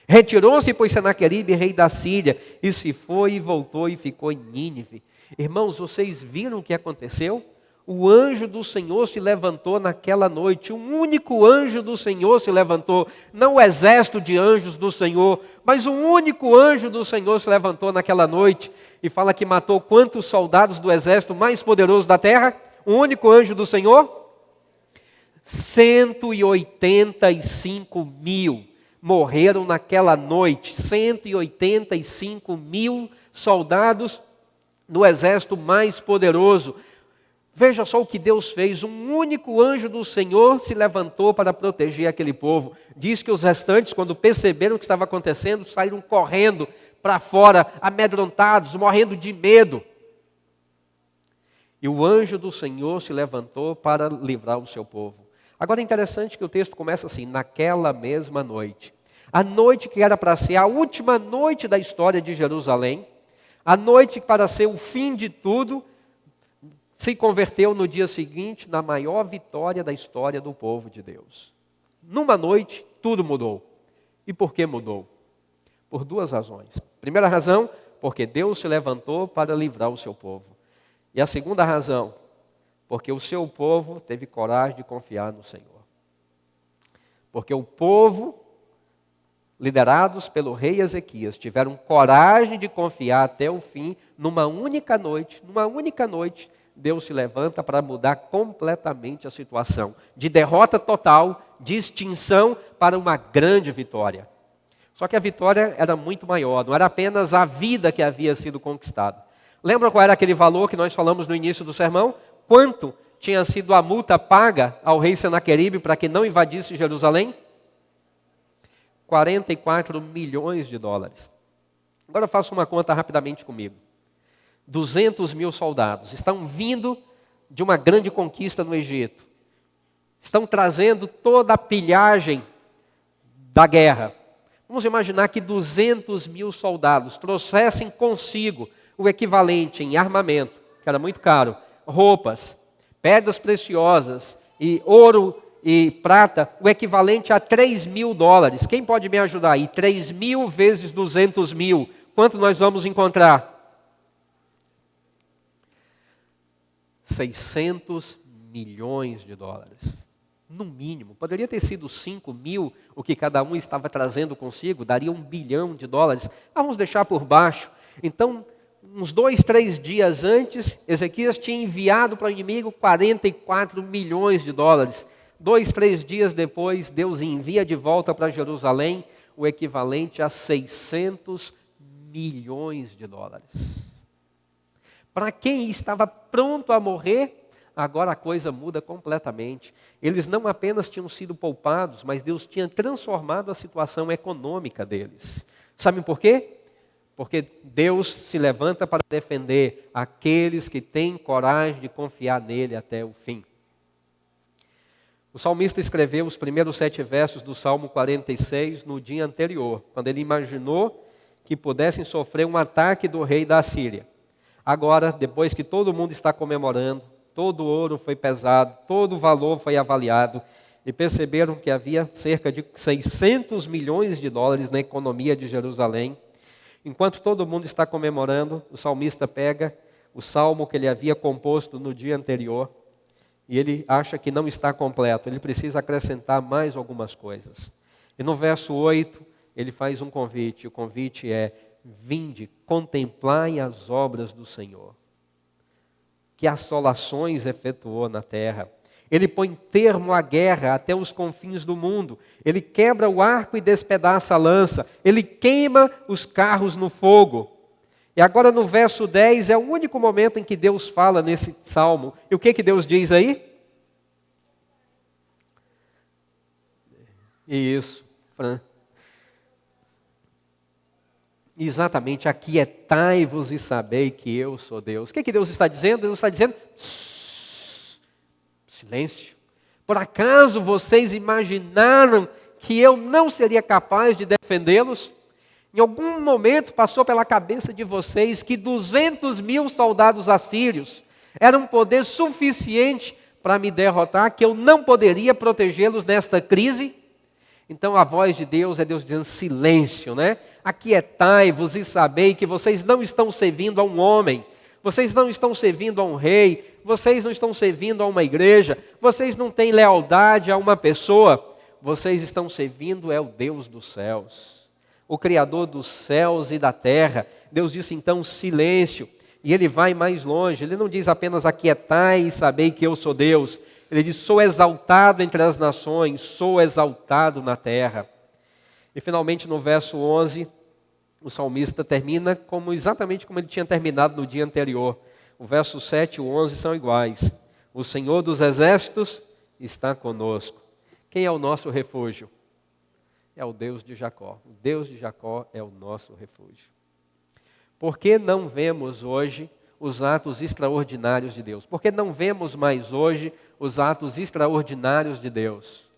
Retirou-se, pois, Senaqueribe, rei da Síria, e se foi e voltou e ficou em Nínive. Irmãos, vocês viram o que aconteceu? O anjo do Senhor se levantou naquela noite, um único anjo do Senhor se levantou, não o exército de anjos do Senhor, mas um único anjo do Senhor se levantou naquela noite, e fala que matou quantos soldados do exército mais poderoso da terra? Um único anjo do Senhor? 185 mil morreram naquela noite, 185 mil soldados no exército mais poderoso. Veja só o que Deus fez, um único anjo do Senhor se levantou para proteger aquele povo. Diz que os restantes, quando perceberam o que estava acontecendo, saíram correndo para fora, amedrontados, morrendo de medo. E o anjo do Senhor se levantou para livrar o seu povo. Agora é interessante que o texto começa assim, naquela mesma noite. A noite que era para ser a última noite da história de Jerusalém, a noite para ser o fim de tudo, se converteu no dia seguinte na maior vitória da história do povo de Deus. Numa noite, tudo mudou. E por que mudou? Por duas razões. Primeira razão, porque Deus se levantou para livrar o seu povo. E a segunda razão, porque o seu povo teve coragem de confiar no Senhor. Porque o povo, liderados pelo rei Ezequias, tiveram coragem de confiar até o fim, numa única noite, Deus se levanta para mudar completamente a situação. De derrota total, de extinção, para uma grande vitória. Só que a vitória era muito maior, não era apenas a vida que havia sido conquistada. Lembra qual era aquele valor que nós falamos no início do sermão? Quanto tinha sido a multa paga ao rei Senaqueribe para que não invadisse Jerusalém? 44 milhões de dólares. Agora faça uma conta rapidamente comigo. 200 mil soldados estão vindo de uma grande conquista no Egito. Estão trazendo toda a pilhagem da guerra. Vamos imaginar que 200 mil soldados trouxessem consigo o equivalente em armamento, que era muito caro, roupas, pedras preciosas e ouro e prata, o equivalente a 3 mil dólares. Quem pode me ajudar aí? 3 mil vezes 200 mil. Quanto nós vamos encontrar? 600 milhões de dólares. No mínimo. Poderia ter sido 5 mil, o que cada um estava trazendo consigo, daria 1 bilhão de dólares. Vamos deixar por baixo. Então, uns 2, 3 dias antes, Ezequias tinha enviado para o inimigo 44 milhões de dólares. 2, 3 dias depois, Deus envia de volta para Jerusalém o equivalente a 600 milhões de dólares. Para quem estava pronto a morrer, agora a coisa muda completamente. Eles não apenas tinham sido poupados, mas Deus tinha transformado a situação econômica deles. Sabem por quê? Porque Deus se levanta para defender aqueles que têm coragem de confiar nele até o fim. O salmista escreveu os primeiros 7 versos do Salmo 46 no dia anterior, quando ele imaginou que pudessem sofrer um ataque do rei da Assíria. Agora, depois que todo mundo está comemorando, todo o ouro foi pesado, todo o valor foi avaliado, e perceberam que havia cerca de 600 milhões de dólares na economia de Jerusalém. Enquanto todo mundo está comemorando, o salmista pega o salmo que ele havia composto no dia anterior, e ele acha que não está completo, ele precisa acrescentar mais algumas coisas. E no verso 8, ele faz um convite, o convite é: vinde, contemplai as obras do Senhor, que assolações efetuou na terra. Ele põe termo à guerra até os confins do mundo, ele quebra o arco e despedaça a lança, ele queima os carros no fogo. E agora no verso 10 é o único momento em que Deus fala nesse salmo. E o que Deus diz aí? Isso, Fran. Exatamente, aquietai-vos e sabei que eu sou Deus. O que Deus está dizendo? Deus está dizendo: silêncio. Por acaso vocês imaginaram que eu não seria capaz de defendê-los? Em algum momento passou pela cabeça de vocês que 200 mil soldados assírios eram um poder suficiente para me derrotar, que eu não poderia protegê-los nesta crise? Então a voz de Deus é Deus dizendo: silêncio, né? Aquietai-vos e sabei que vocês não estão servindo a um homem, vocês não estão servindo a um rei, vocês não estão servindo a uma igreja, vocês não têm lealdade a uma pessoa, vocês estão servindo é o Deus dos céus, o Criador dos céus e da terra. Deus disse então: silêncio. E ele vai mais longe, ele não diz apenas aquietai e sabei que eu sou Deus. Ele diz: sou exaltado entre as nações, sou exaltado na terra. E finalmente no verso 11, o salmista termina exatamente como ele tinha terminado no dia anterior. O verso 7 e o 11 são iguais. O Senhor dos exércitos está conosco. Quem é o nosso refúgio? É o Deus de Jacó. O Deus de Jacó é o nosso refúgio. Por que não vemos hoje os atos extraordinários de Deus? Por que não vemos mais hoje os atos extraordinários de Deus?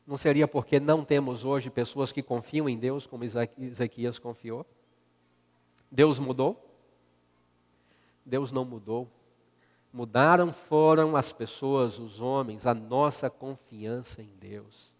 Não seria porque não temos hoje pessoas que confiam em Deus como Ezequias confiou? Deus mudou? Deus não mudou. Mudaram foram as pessoas, os homens, a nossa confiança em Deus.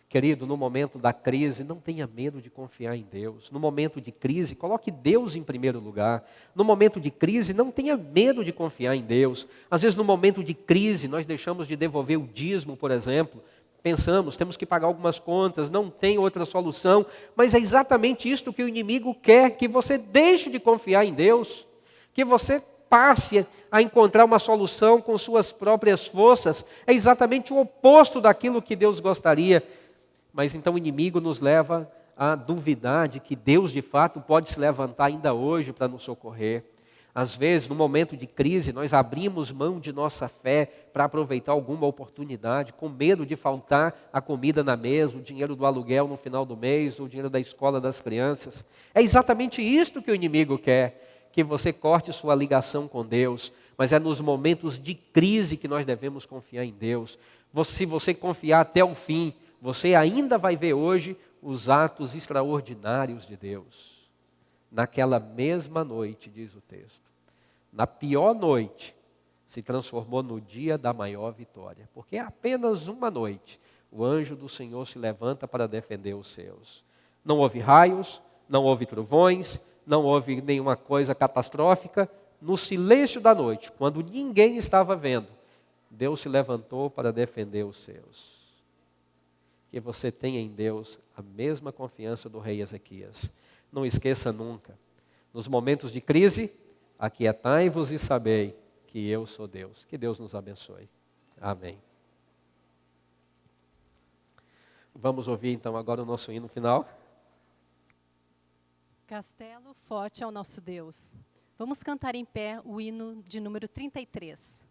Querido, no momento da crise, não tenha medo de confiar em Deus. No momento de crise, coloque Deus em primeiro lugar. No momento de crise, não tenha medo de confiar em Deus. Às vezes, no momento de crise, nós deixamos de devolver o dízimo, por exemplo. Pensamos, temos que pagar algumas contas, não tem outra solução. Mas é exatamente isto que o inimigo quer, que você deixe de confiar em Deus. Que você passe a encontrar uma solução com suas próprias forças. É exatamente o oposto daquilo que Deus gostaria. Mas então o inimigo nos leva a duvidar de que Deus de fato pode se levantar ainda hoje para nos socorrer. Às vezes, no momento de crise, nós abrimos mão de nossa fé para aproveitar alguma oportunidade, com medo de faltar a comida na mesa, o dinheiro do aluguel no final do mês, o dinheiro da escola das crianças. É exatamente isto que o inimigo quer, que você corte sua ligação com Deus. Mas é nos momentos de crise que nós devemos confiar em Deus. Se você confiar até o fim, você ainda vai ver hoje os atos extraordinários de Deus. Naquela mesma noite, diz o texto, na pior noite, se transformou no dia da maior vitória. Porque é apenas uma noite, o anjo do Senhor se levanta para defender os seus. Não houve raios, não houve trovões, não houve nenhuma coisa catastrófica. No silêncio da noite, quando ninguém estava vendo, Deus se levantou para defender os seus. Que você tenha em Deus a mesma confiança do rei Ezequias. Não esqueça nunca, nos momentos de crise, aquietai-vos e sabei que eu sou Deus. Que Deus nos abençoe. Amém. Vamos ouvir então agora o nosso hino final. Castelo forte é o nosso Deus. Vamos cantar em pé o hino de número 33.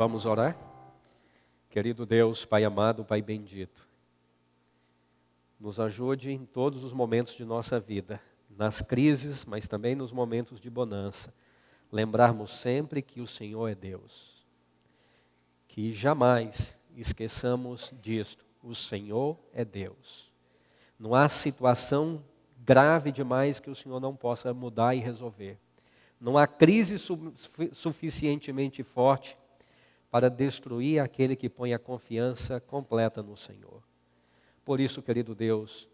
Vamos orar? Querido Deus, Pai amado, Pai bendito, nos ajude em todos os momentos de nossa vida, nas crises, mas também nos momentos de bonança, lembrarmos sempre que o Senhor é Deus. Que jamais esqueçamos disto, o Senhor é Deus. Não há situação grave demais que o Senhor não possa mudar e resolver. Não há crise suficientemente forte para destruir aquele que põe a confiança completa no Senhor. Por isso, querido Deus,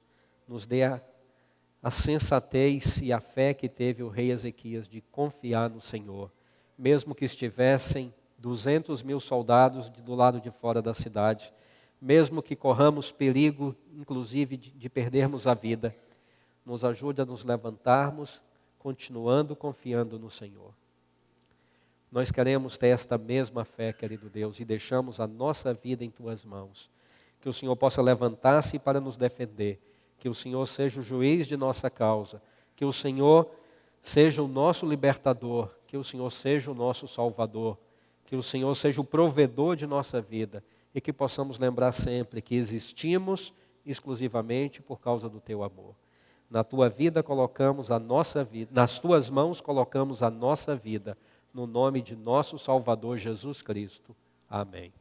nos dê a sensatez e a fé que teve o rei Ezequias de confiar no Senhor, mesmo que estivessem 200.000 soldados do lado de fora da cidade, mesmo que corramos perigo, inclusive, de perdermos a vida. Nos ajude a nos levantarmos, continuando confiando no Senhor. Nós queremos ter esta mesma fé, querido Deus, e deixamos a nossa vida em Tuas mãos. Que o Senhor possa levantar-se para nos defender, que o Senhor seja o juiz de nossa causa, que o Senhor seja o nosso libertador, que o Senhor seja o nosso salvador, que o Senhor seja o provedor de nossa vida e que possamos lembrar sempre que existimos exclusivamente por causa do Teu amor. Na Tua vida colocamos a nossa vida, nas Tuas mãos colocamos a nossa vida, no nome de nosso Salvador Jesus Cristo. Amém.